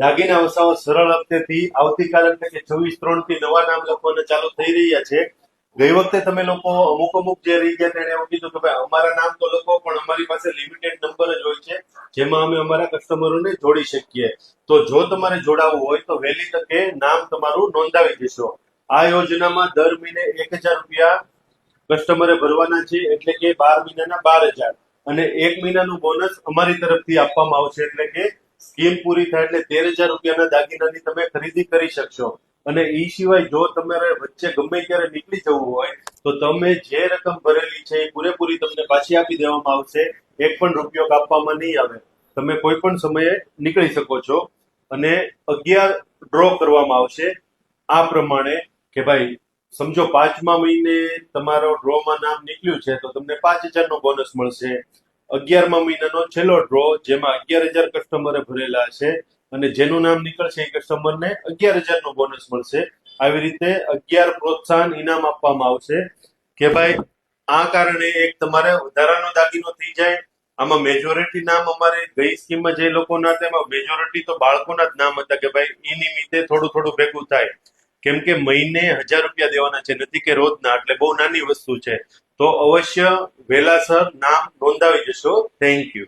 દાગીના વસાવો સરળ હપ્તેથી આવતીકાલ એટલે કે 24/3 થી નવા નામ લખવાના ચાલુ થઈ રહ્યા છે. ગઈ વખતે તમે લોકો અમુક જે રહી ગયા તેને એવું કીધું કે ભાઈ અમારા નામ તો લખો પણ અમારી પાસે લિમિટેડ નંબર જ હોય છે જેમાં અમે અમારા કસ્ટમરોને જોડી શકીએ. તો જો તમારે જોડાવવું હોય તો વહેલી તકે નામ તમારું નોંધાવી દેશો. આ યોજનામાં દર મહિને 1,000 રૂપિયા કસ્ટમરે ભરવાના છે એટલે કે 12 મહિનાના 12,000 અને 1 મહિનાનું બોનસ અમારી તરફથી આપવામાં આવશે એટલે કે સ્કીમ પૂરી થાય એટલે 13,000 રૂપિયાના દાગીનાની તમે ખરીદી કરી શકશો. અને એ સિવાય જો તમારે વચ્ચે ગમે ત્યારે નીકળી જવું હોય તો તમે જે રકમ ભરેલી છે એ પૂરેપૂરી તમને પાછી આપી દેવામાં આવશે. એક પણ રૂપિયો કાપવામાં નહીં આવે. તમે કોઈ પણ સમયે નીકળી શકો છો. અને 11 ડ્રો કરવામાં આવશે આ પ્રમાણે કે ભાઈ સમજો 5મા મહિને તમારો ડ્રોમાં નામ નીકળ્યું છે તો તમને 5,000 નો બોનસ મળશે. 11મા મહિનાનો છેલ્લો ડ્રો જેમાં 11,000 કસ્ટમરે ભરેલા છે અને જેનું નામ નીકળશે એ કસ્ટમરને 11,000 નો બોનસ મળશે. આવી રીતે 11 પ્રોત્સાહન ઇનામ આપવામાં આવશે કે ભાઈ આ કારણે એક તમારે વધારાનો દાગીનો થઈ જાય. આમાં મેજોરિટી નામ અમારે ગઈ સ્કીમમાં જે લોકોના હતા એમાં મેજોરિટી તો બાળકોના જ નામ હતા કે ભાઈ એ નિમિત્તે થોડું ભેગું થાય. કેમ કે મહિને 1,000 રૂપિયા દેવાના છે નથી કે રોજના, એટલે બહુ નાની વસ્તુ છે. તો અવશ્ય વહેલાસર નામ નોંધાવી જશો. Thank you.